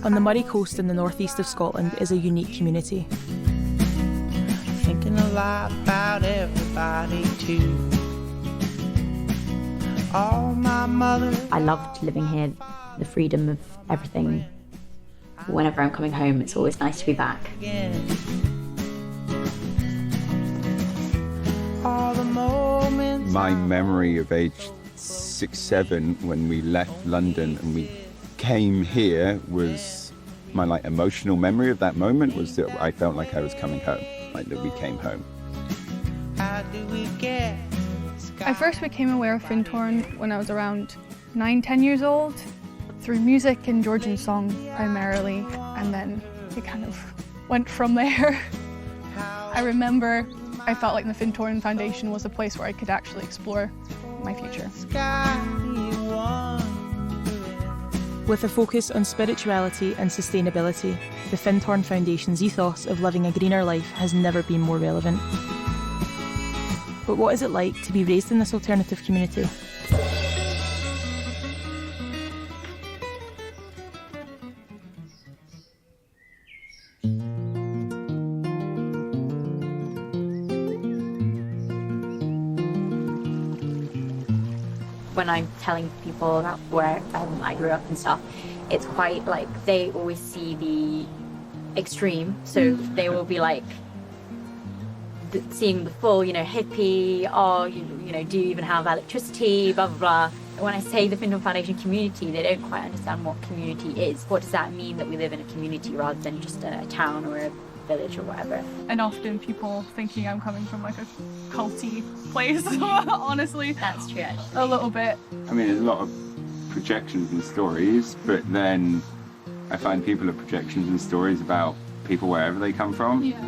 on the Moray coast in the northeast of Scotland is a unique community. Thinking a lot about everybody too. All my mother. I loved living here, the freedom of everything. Whenever I'm coming home, it's always nice to be back. All the moments. My memory of age 6, 7, when we left London and we came here, was my emotional memory of that moment was that I felt like I was coming home, like that we came home. How do we get? I first became aware of Findhorn when I was around 9, 10 years old, through music and Georgian song primarily, and then it kind of went from there. I remember I felt like the Findhorn Foundation was a place where I could actually explore my future. With a focus on spirituality and sustainability, the Findhorn Foundation's ethos of living a greener life has never been more relevant. But what is it like to be raised in this alternative community? When I'm telling people about where I grew up and stuff, it's quite like they always see the extreme. So they will be like, seeing the full, hippie, do you even have electricity, blah, blah, blah. When I say the Findhorn Foundation community, they don't quite understand what community is. What does that mean that we live in a community rather than just a town or a village or whatever? And often people thinking I'm coming from a culty place, honestly. That's true, actually. A little bit. I mean, there's a lot of projections and stories, but then I find people have projections and stories about people wherever they come from. Yeah.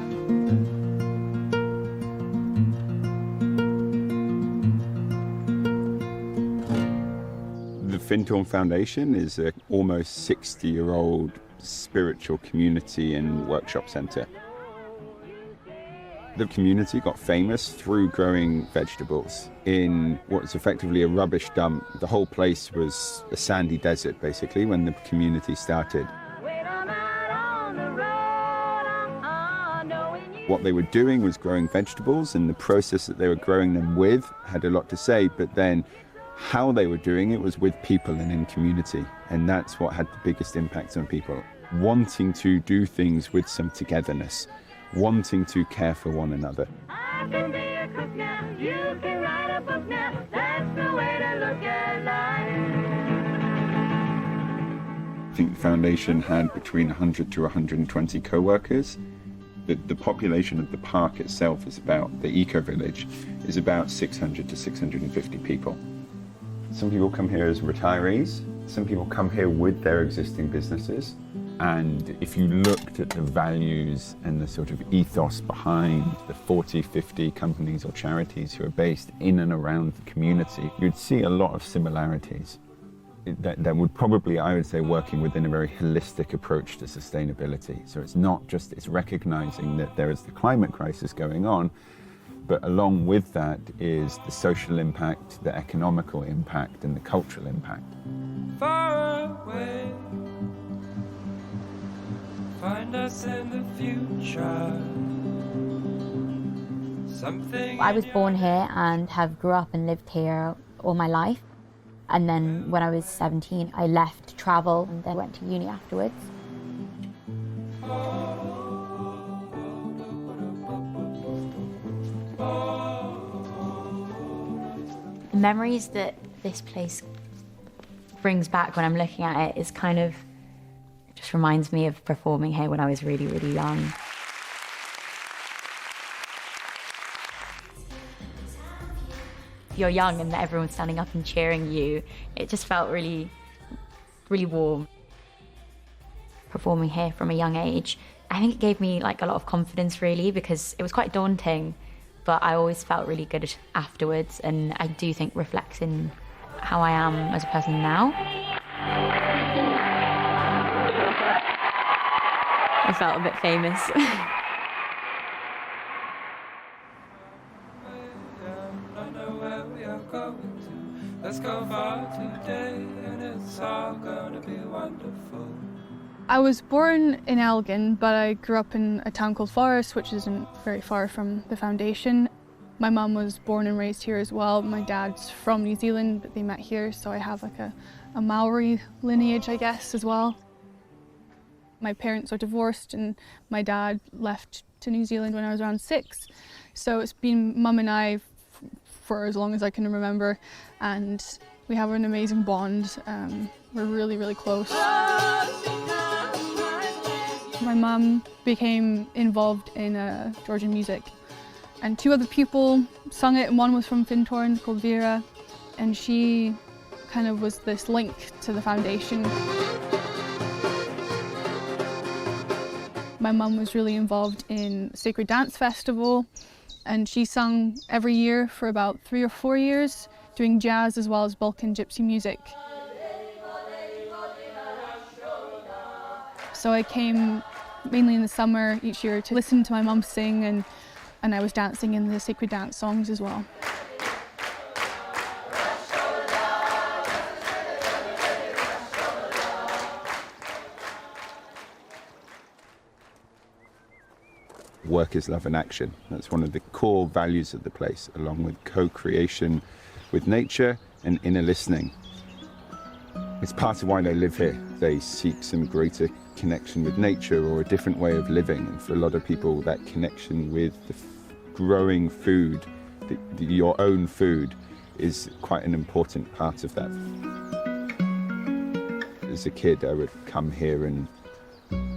The Findhorn Foundation is an almost 60-year-old spiritual community and workshop centre. The community got famous through growing vegetables in what's effectively a rubbish dump. The whole place was a sandy desert, basically, when the community started. What they were doing was growing vegetables, and the process that they were growing them with had a lot to say, but then how they were doing it was with people and in community, and that's what had the biggest impact on people. Wanting to do things with some togetherness, wanting to care for one another. I can be a cook now, you can write a book now, that's the way to look at life. I think the foundation had between 100 to 120 co-workers. The population of the park itself is about, the Ecovillage, is about 600 to 650 people. Some people come here as retirees, some people come here with their existing businesses. And if you looked at the values and the sort of ethos behind the 40, 50 companies or charities who are based in and around the community, you'd see a lot of similarities. That would probably, I would say, working within a very holistic approach to sustainability. So it's not just, it's recognizing that there is the climate crisis going on, but along with that is the social impact, the economical impact, and the cultural impact. Far away, find us in the future. Something. I was born here and have grew up and lived here all my life. And then when I was 17, I left to travel and then went to uni afterwards. The memories that this place brings back when I'm looking at it is kind of, it just reminds me of performing here when I was really, really young. You're young and everyone's standing up and cheering you. It just felt really, really warm. Performing here from a young age, I think it gave me like a lot of confidence really, because it was quite daunting, but I always felt really good afterwards, and I do think reflects in how I am as a person now. I felt a bit famous. Let's go far today and it's all gonna be wonderful. I was born in Elgin, but I grew up in a town called Forest, which isn't very far from the foundation. My mum was born and raised here as well. My dad's from New Zealand, but they met here, so I have like a Maori lineage, I guess, as well. My parents are divorced and my dad left to New Zealand when I was around 6. So it's been mum and I for as long as I can remember, and we have an amazing bond. We're really, really close. My mum became involved in Georgian music, and 2 other people sung it, and one was from Findhorn called Vera, and she kind of was this link to the foundation. My mum was really involved in Sacred Dance Festival, and she sung every year for about 3 or 4 years, doing jazz as well as Balkan gypsy music. So I came mainly in the summer each year to listen to my mum sing, and I was dancing in the sacred dance songs as well. Work is love and action. That's one of the core values of the place, along with co-creation with nature and inner listening. It's part of why they live here. They seek some greater connection with nature or a different way of living. And for a lot of people, that connection with the growing food, your own food, is quite an important part of that. As a kid, I would come here and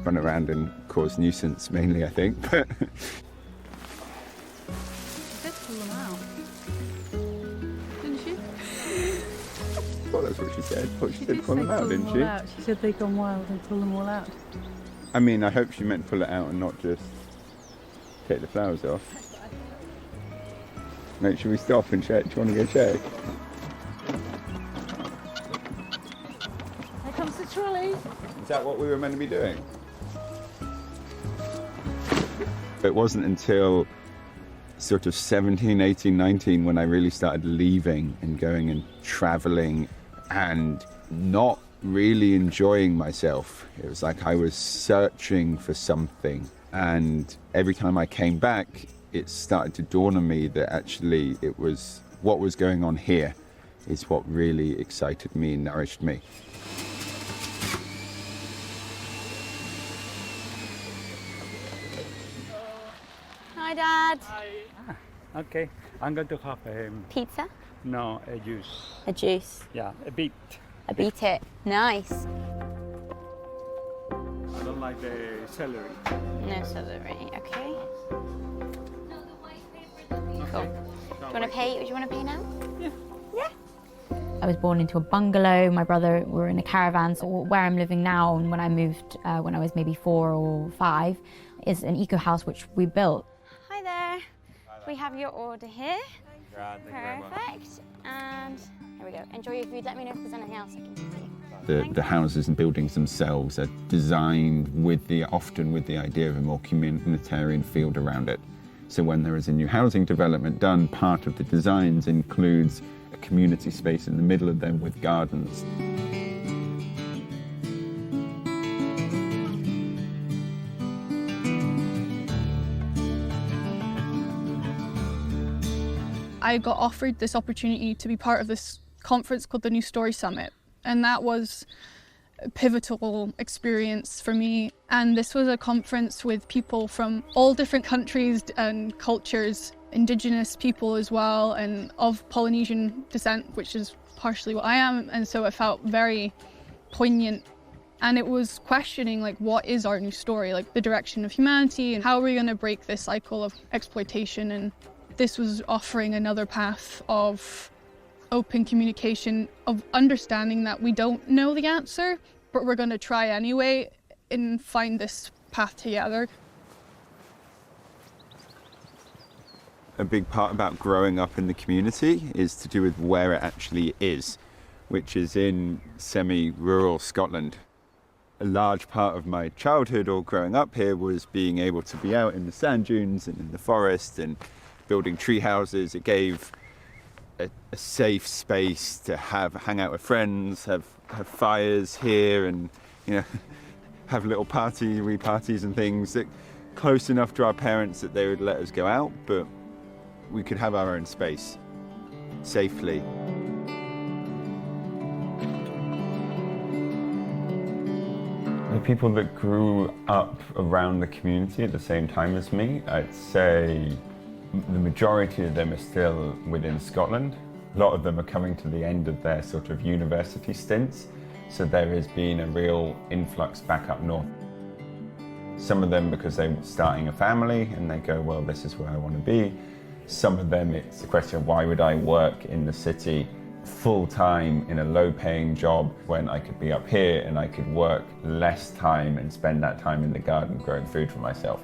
run around and cause nuisance, mainly, I think. But Pull them out, didn't she? well, that's what she said. She did pull them out, didn't she? She said they gone wild and pull them all out. I mean, I hope she meant pull it out and not just take the flowers off. Mate, should we stop and check? Do you want to go check? Here comes the trolley. Is that what we were meant to be doing? It wasn't until sort of 17, 18, 19 when I really started leaving and going and traveling and not really enjoying myself. It was like I was searching for something, and every time I came back it started to dawn on me that actually it was what was going on here is what really excited me and nourished me. Hi, Dad. Okay, I'm going to have Pizza? no, a juice. A juice. Yeah, a bit. A beat it. Nice. I don't like the celery. No celery. Okay. Cool. Do you want to pay? Do you want to pay now? Yeah. I was born into a bungalow. My brother were in a caravan. So where I'm living now, and when I moved when I was maybe 4 or 5, is an eco house which we built. Hi there. We have your order here. Perfect. And here we go. Enjoy your food. Let me know if there's anything else I can do for you. The houses and buildings themselves are designed often with the idea of a more communitarian field around it. So when there is a new housing development done, part of the designs includes a community space in the middle of them with gardens. I got offered this opportunity to be part of this conference called the New Story Summit, and that was a pivotal experience for me. And this was a conference with people from all different countries and cultures, Indigenous people as well, and of Polynesian descent, which is partially what I am, and so it felt very poignant. And it was questioning, like, what is our new story, like the direction of humanity, and how are we going to break this cycle of exploitation? And this was offering another path of open communication, of understanding that we don't know the answer, but we're going to try anyway and find this path together. A big part about growing up in the community is to do with where it actually is, which is in semi-rural Scotland. A large part of my childhood or growing up here was being able to be out in the sand dunes and in the forest and building tree houses. It gave a safe space to hang out with friends, have fires here, and have little wee parties and things that close enough to our parents that they would let us go out, but we could have our own space safely. The people that grew up around the community at the same time as me, I'd say the majority of them are still within Scotland. A lot of them are coming to the end of their sort of university stints, so there has been a real influx back up north. Some of them because they're starting a family and they go, well, this is where I want to be. Some of them, it's a question of why would I work in the city full-time in a low-paying job when I could be up here and I could work less time and spend that time in the garden growing food for myself.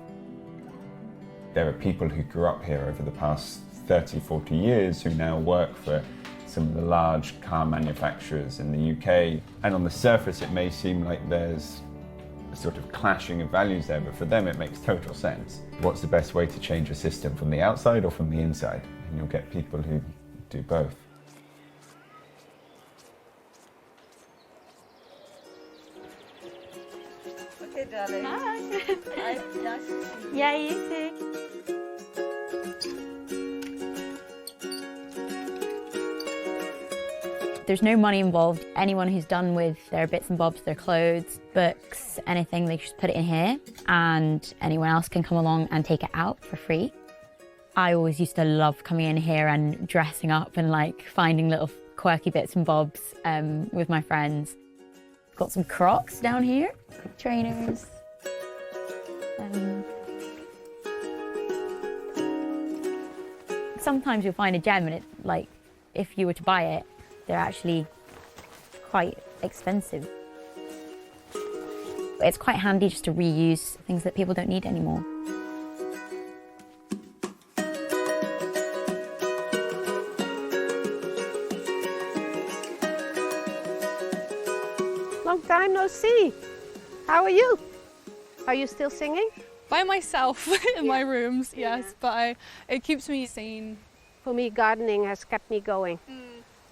There are people who grew up here over the past 30, 40 years who now work for some of the large car manufacturers in the UK. And on the surface, it may seem like there's a sort of clashing of values there, but for them, it makes total sense. What's the best way to change a system, from the outside or from the inside? And you'll get people who do both. Okay, darling. Hi. Nice. Yeah, you too. There's no money involved. Anyone who's done with their bits and bobs, their clothes, books, anything, they just put it in here and anyone else can come along and take it out for free. I always used to love coming in here and dressing up and like finding little quirky bits and bobs with my friends. Got some Crocs down here, trainers. Sometimes you'll find a gem and it, like, if you were to buy it, they're actually quite expensive. It's quite handy just to reuse things that people don't need anymore. Long time no see. How are you? Are you still singing? By myself in my rooms, yes, but it keeps me sane. For me, gardening has kept me going.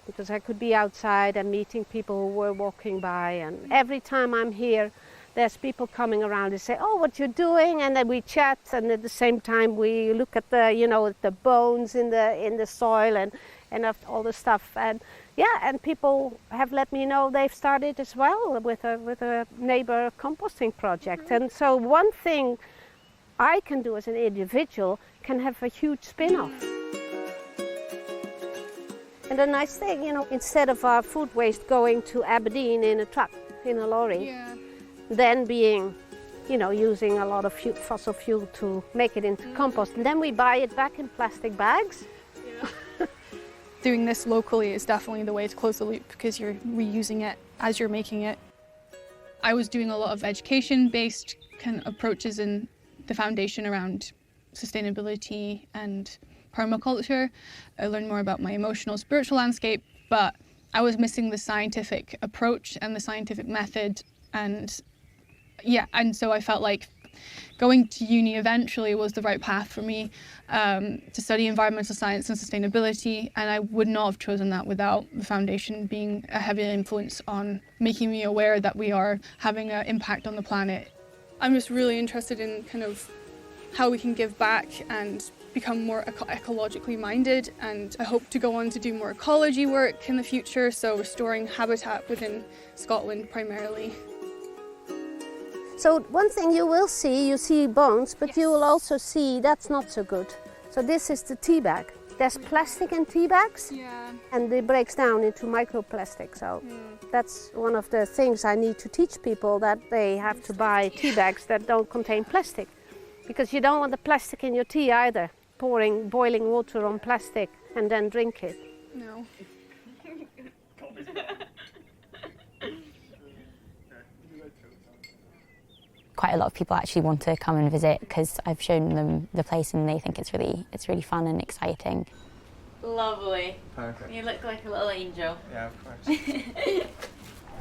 Because I could be outside and meeting people who were walking by, and every time I'm here, there's people coming around and say, oh, what you're doing, and then we chat, and at the same time we look at the, you know, the bones in the soil and all the stuff, and yeah, and people have let me know they've started as well with a neighbor composting project, and so one thing I can do as an individual can have a huge spin-off. And the nice thing, you know, instead of our food waste going to Aberdeen in a truck, in a lorry, then being, you know, using a lot of fossil fuel to make it into compost, and then we buy it back in plastic bags. Doing this locally is definitely the way to close the loop because you're reusing it as you're making it. I was doing a lot of education-based kind of approaches in the foundation around sustainability and permaculture. I learned more about my emotional, spiritual landscape, but I was missing the scientific approach and the scientific method, and so I felt like going to uni eventually was the right path for me to study environmental science and sustainability, and I would not have chosen that without the foundation being a heavy influence on making me aware that we are having an impact on the planet. I'm just really interested in kind of how we can give back and become more ecologically minded, and I hope to go on to do more ecology work in the future, so restoring habitat within Scotland primarily. So one thing you will see, you see bones, but you will also see that's not so good. So this is the tea bag. There's plastic in tea bags, and it breaks down into microplastic. So that's one of the things I need to teach people, that they have to buy tea bags that don't contain plastic. Because you don't want the plastic in your tea either, pouring boiling water on plastic and then drink it. No. Quite a lot of people actually want to come and visit because I've shown them the place and they think it's really fun and exciting. Lovely. Perfect. You look like a little angel. Yeah, of course.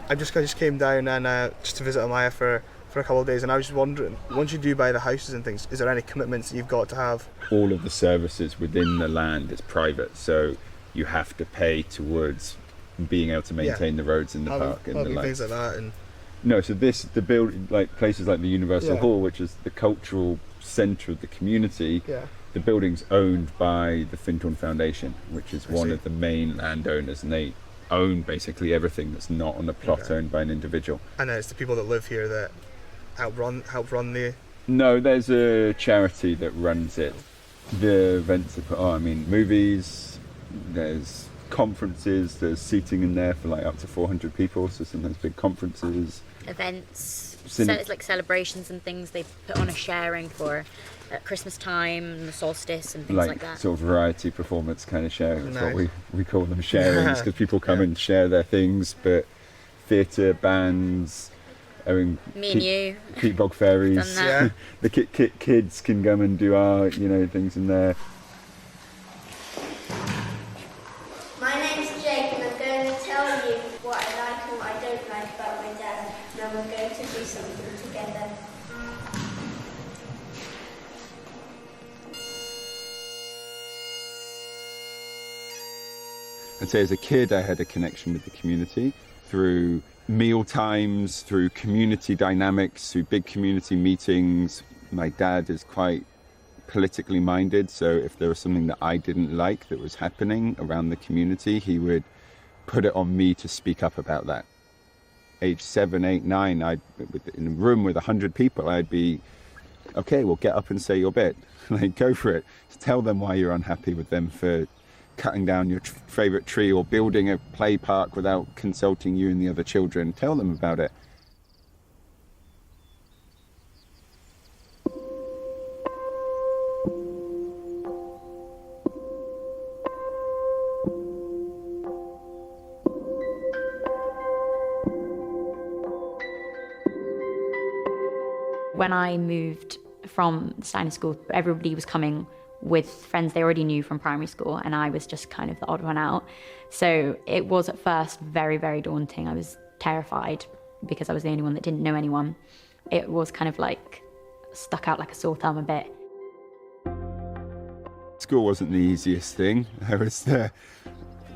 I just came down and just to visit Amaya for a couple of days, and I was just wondering, once you do buy the houses and things, is there any commitments that you've got to have? All of the services within the land is private, so you have to pay towards being able to maintain the roads in the park and the lights. Things like that. And No, so the build, like places like the Universal Yeah. Hall, which is the cultural centre of the community, Yeah. the building's owned by the Findhorn Foundation, which is one see. of the main landowners, and they own basically everything that's not on a plot Okay. owned by an individual. And then it's the people that live here that help run the. No, there's a charity that runs it. The events are put on, I mean, movies, there's conferences, there's seating in there for like up to 400 people, so sometimes big conferences. Events, Cine- it's like celebrations and things. They put on a sharing for at Christmas time and the solstice and things like that. Sort of variety performance kind of sharing. That's Nice. what we call them, sharings, because people come and share their things. But theatre, bands, I mean, Me and you. Pete Bog Fairies, Done that. Yeah. the kids can come and do our, things in there. My name's Jake and I'm going to tell you what I like and what I don't like about my dad, and then we're going to do something together. I'd say as a kid I had a connection with the community through meal times, through community dynamics, through big community meetings. My dad is quite politically minded, so if there was something that I didn't like that was happening around the community, he would put it on me to speak up about that. Age 7, 8, 9, in a room with 100 people, I'd be, okay, well, get up and say your bit. Like, go for it. Tell them why you're unhappy with them for cutting down your favourite tree or building a play park without consulting you and the other children. Tell them about it. When I moved from Steiner School, everybody was coming with friends they already knew from primary school, and I was just kind of the odd one out. So it was at first very, very daunting. I was terrified because I was the only one that didn't know anyone. It was kind of like stuck out like a sore thumb a bit. School wasn't the easiest thing. I was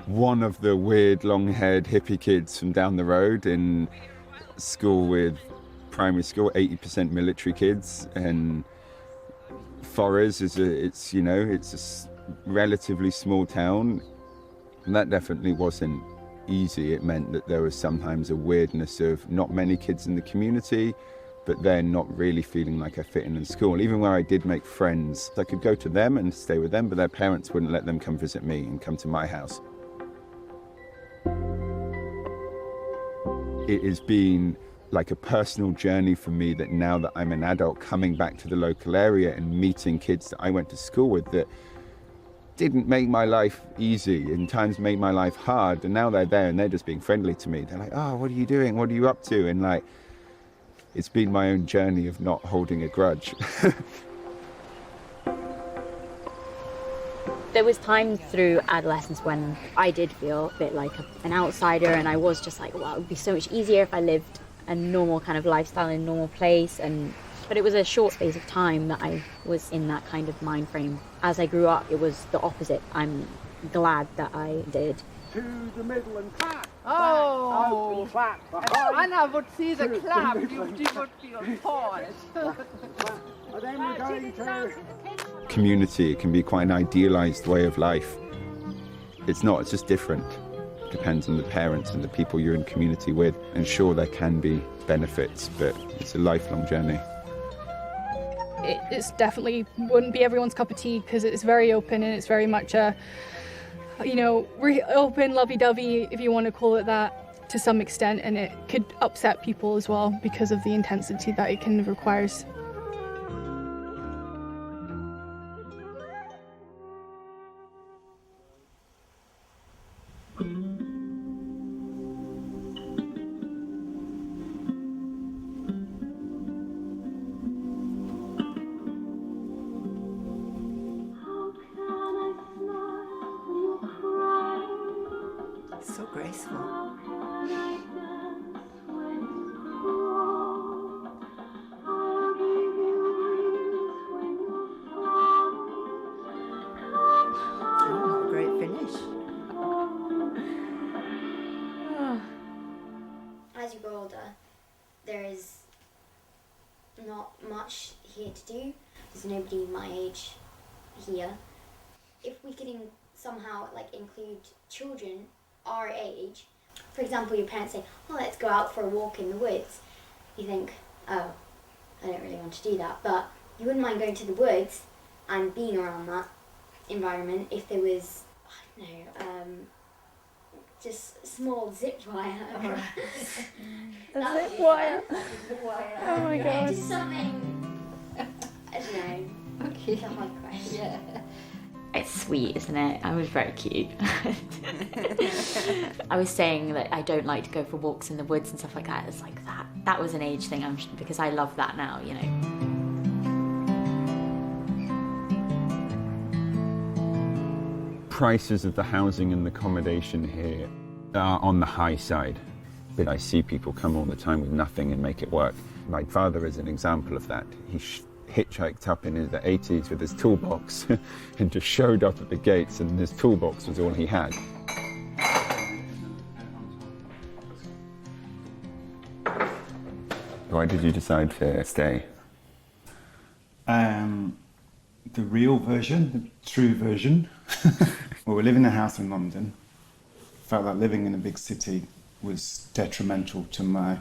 one of the weird long-haired hippie kids from down the road in school with primary school, 80% military kids, and Forres is it's a relatively small town, and that definitely wasn't easy. It meant that there was sometimes a weirdness of not many kids in the community, but then not really feeling like I fit in school. Even where I did make friends, I could go to them and stay with them, but their parents wouldn't let them come visit me and come to my house. It has been like a personal journey for me that now that I'm an adult, coming back to the local area and meeting kids that I went to school with that didn't make my life easy, in times made my life hard, and now they're there and they're just being friendly to me. They're like, oh, what are you doing? What are you up to? And like, it's been my own journey of not holding a grudge. There was times through adolescence when I did feel a bit like an outsider, and I was just like, well, it would be so much easier if I lived a normal kind of lifestyle in a normal place. But it was a short space of time that I was in that kind of mind frame. As I grew up, it was the opposite. I'm glad that I did. To the middle and clap. Oh, Clap. if Anna would see the clap, she would feel appalled. And then we're going to... Community, it can be quite an idealized way of life. It's not, it's just different. It depends on the parents and the people you're in community with. And sure, there can be benefits, but it's a lifelong journey. It's definitely wouldn't be everyone's cup of tea because it's very open and it's very much a, open, lovey-dovey, if you want to call it that, to some extent, and it could upset people as well because of the intensity that it kind of requires. So graceful. Oh, great finish. As you grow older, there is not much here to do. There's nobody my age here. If we could somehow include children our age, for example, your parents say, "Oh, let's go out for a walk in the woods." You think, "Oh, I don't really want to do that," but you wouldn't mind going to the woods and being around that environment if there was, I don't know, just small zip wire. Zip wire. Oh my god. Just something, I don't know. Okay. It's a hard question. Yeah. It's sweet, isn't it? I was very cute. I was saying that I don't like to go for walks in the woods and stuff like that. It's like that. That was an age thing, because I love that now, you know. Prices of the housing and accommodation here are on the high side, but I see people come all the time with nothing and make it work. My father is an example of that. He hitchhiked up in the 80s with his toolbox and just showed up at the gates, and his toolbox was all he had. Why did you decide to stay? The real version, the true version. Well, we live in a house in London. Felt like living in a big city was detrimental to my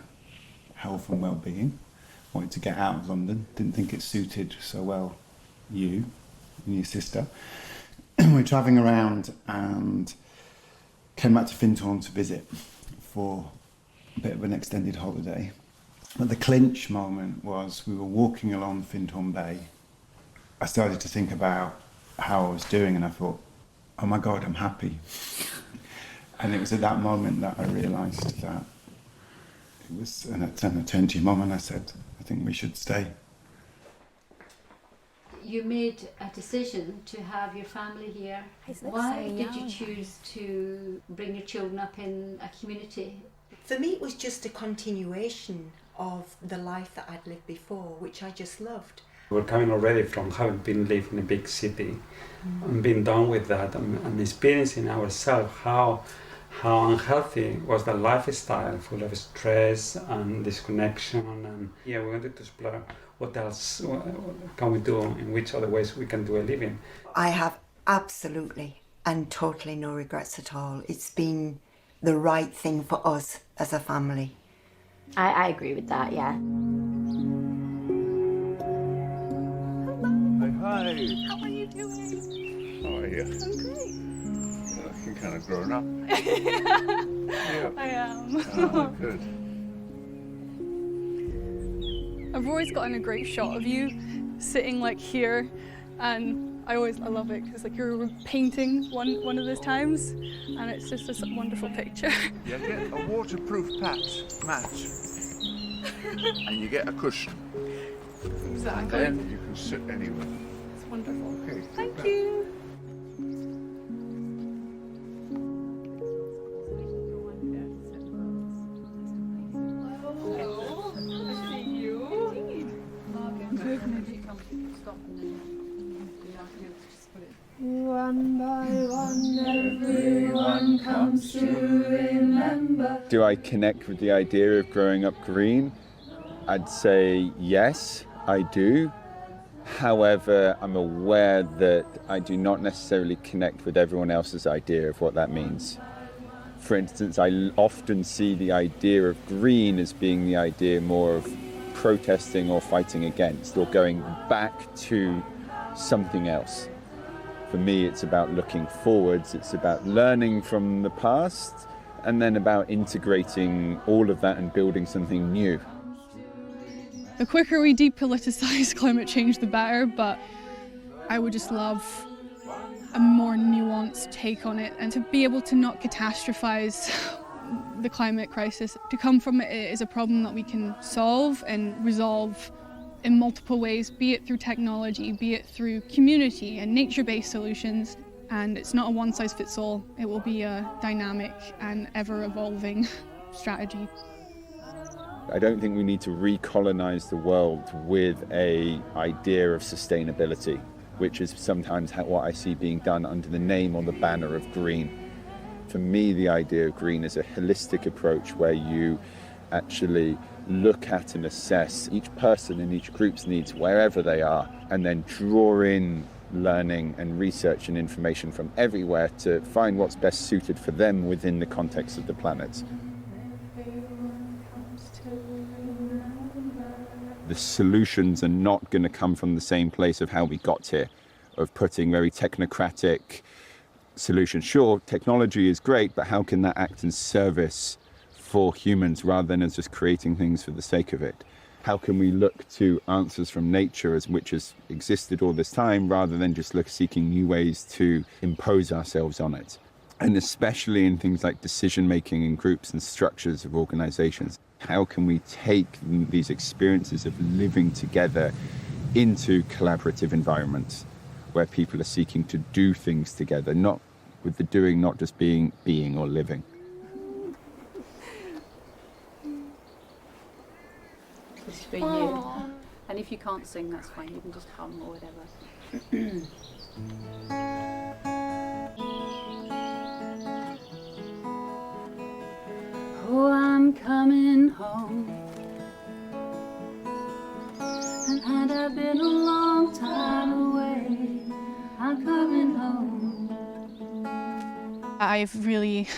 health and well-being. Wanted to get out of London. Didn't think it suited so well you and your sister. We're travelling around and came back to Findhorn to visit for a bit of an extended holiday. But the clinch moment was we were walking along Findhorn Bay. I started to think about how I was doing, and I thought, oh my God, I'm happy. And it was at that moment that I realised that it was, and I turned to your mum and I said, I think we should stay. You made a decision to have your family here. Why did you choose to bring your children up in a community? For me, it was just a continuation of the life that I'd lived before, which I just loved. We're coming already from having been living in a big city and being done with that and experiencing ourselves how unhealthy was the lifestyle, full of stress and disconnection. And yeah, we wanted to explore what else can we do, in which other ways we can do a living. I have absolutely and totally no regrets at all. It's been the right thing for us as a family. I agree with that, yeah. Hi. How are you doing? How are you? I'm great. You're looking kind of grown up. Yeah. I am. Oh, good. I've always gotten a great shot of you sitting here, and I love it because you're painting one of those times, and it's just a wonderful picture. You get a waterproof match, and you get a cushion. Exactly. And then you can sit anywhere. It's wonderful. Okay. Thank you. One by one, everyone comes to remember. Do I connect with the idea of growing up green? I'd say yes, I do. However, I'm aware that I do not necessarily connect with everyone else's idea of what that means. For instance, I often see the idea of green as being the idea more of protesting or fighting against or going back to something else. For me, it's about looking forwards, it's about learning from the past, and then about integrating all of that and building something new. The quicker we depoliticize climate change, the better, but I would just love a more nuanced take on it, and to be able to not catastrophize the climate crisis. To come from it is a problem that we can solve and resolve in multiple ways, be it through technology, be it through community and nature-based solutions. And it's not a one-size-fits-all. It will be a dynamic and ever-evolving strategy. I don't think we need to recolonize the world with an idea of sustainability, which is sometimes what I see being done under the name or the banner of green. For me, the idea of green is a holistic approach where you actually look at and assess each person and each group's needs wherever they are, and then draw in learning and research and information from everywhere to find what's best suited for them within the context of the planet. The solutions are not going to come from the same place of how we got here, of putting very technocratic solutions. Sure, technology is great, but how can that act in service for humans rather than as just creating things for the sake of it? How can we look to answers from nature as which has existed all this time rather than just seeking new ways to impose ourselves on it? And especially in things like decision making in groups and structures of organizations, how can we take these experiences of living together into collaborative environments where people are seeking to do things together, not with the doing, not just being or living. This is for you. And if you can't sing, that's fine. You can just hum or whatever. Oh, I'm coming home. And had I been a long time away, I'm coming home. I've really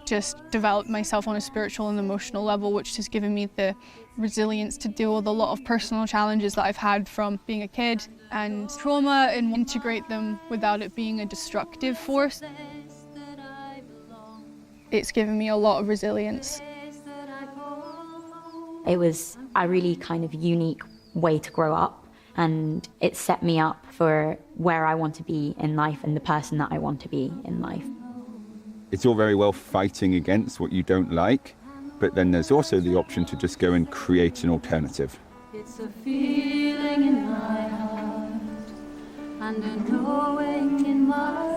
just developed myself on a spiritual and emotional level, which has given me the resilience to deal with a lot of personal challenges that I've had from being a kid and trauma, and integrate them without it being a destructive force. It's given me a lot of resilience. It was a really kind of unique way to grow up, and it set me up for where I want to be in life and the person that I want to be in life. It's all very well fighting against what you don't like, but then there's also the option to just go and create an alternative. It's a feeling in my heart and a knowing in my